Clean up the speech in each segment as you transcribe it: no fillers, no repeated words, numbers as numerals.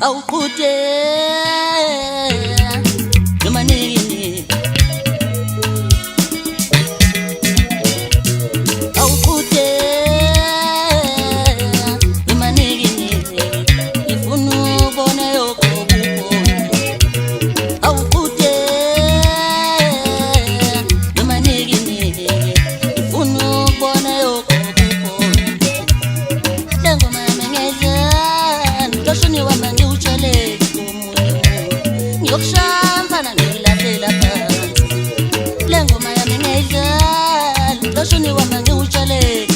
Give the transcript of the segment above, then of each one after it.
awukude noma nini awukude noma nini ifuna ubone yokububo awukude noma nini ifuna ubone yokububo lengoma mengeza toshoni wa mangi uchale ngiyokushambana ngilahlela phansi lengoma yami ngeyidlala toshoni wa mangi uchale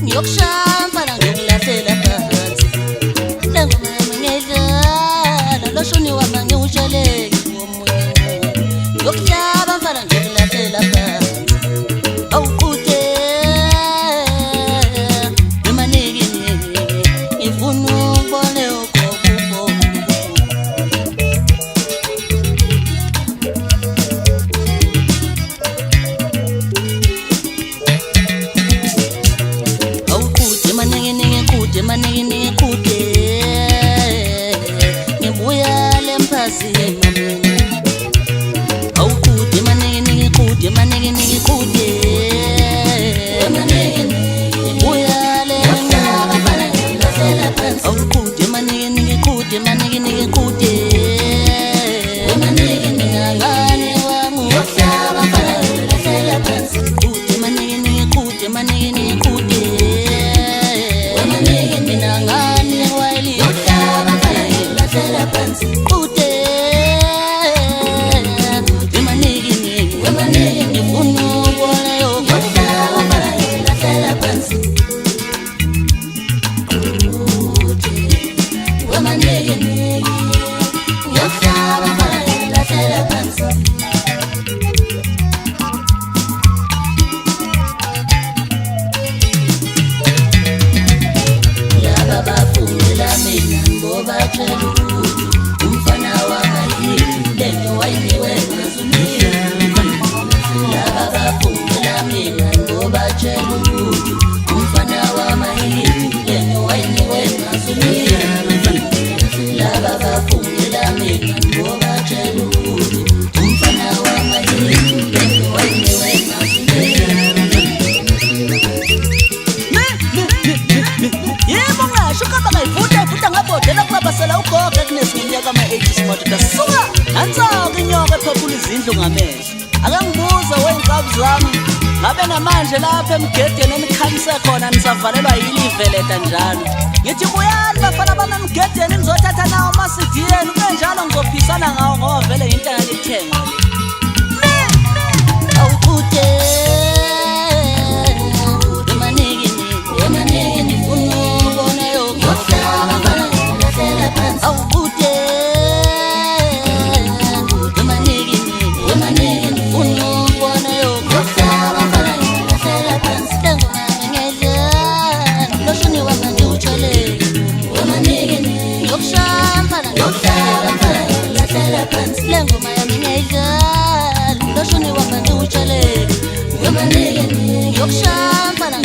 ngiyokushambana ngilahlela phansi lengoma yami ngeyidlala toshoni wa mangi uchale ngiyokushamba mfana ngilahlela phansi awukude noma nini ifuna ubone ugogo awukude manenge kude ngibuya lemphasini awukude manenge kude ngibuya lemphasini awukude manenge kude ngani wangu kude manenge kude mina ngani waili kude manenge ngifuna ubone umfana wangayini lenyo wayiniwe ngazumile laba bafungela mina ngoba tshela ukuthi umfana wamayini lenyo wayiniwe ngazumile laba bafungela mina ngoba tshela ukuthi umfana wamayini lenyo wayiniwe ngazumile yebo ngasho kama ngayivuta ngabodela kulabasela ugogo kunesiminyaka ama-80 moto kasuka nantsaka inyoka ephaphula izindlu ngamehlo akangibuza wey'nkabi zami ngabe namanje lapha emgedeni enikhamise khona nisavalelwa yini iveleta njalo ngithi buyani bafana banemgedeni nizothatha nawo ama-CD yenu kunenjalo ngizophisana ngawo ngoba vele yinto engangithenga awukude awukude manenge ngifuna ubone ngiyedlala loshoni wami ngiwuthole ngiyokushambana lengoma yami ngiyedlala loshoni wami ngiwuthole ngiyokushambana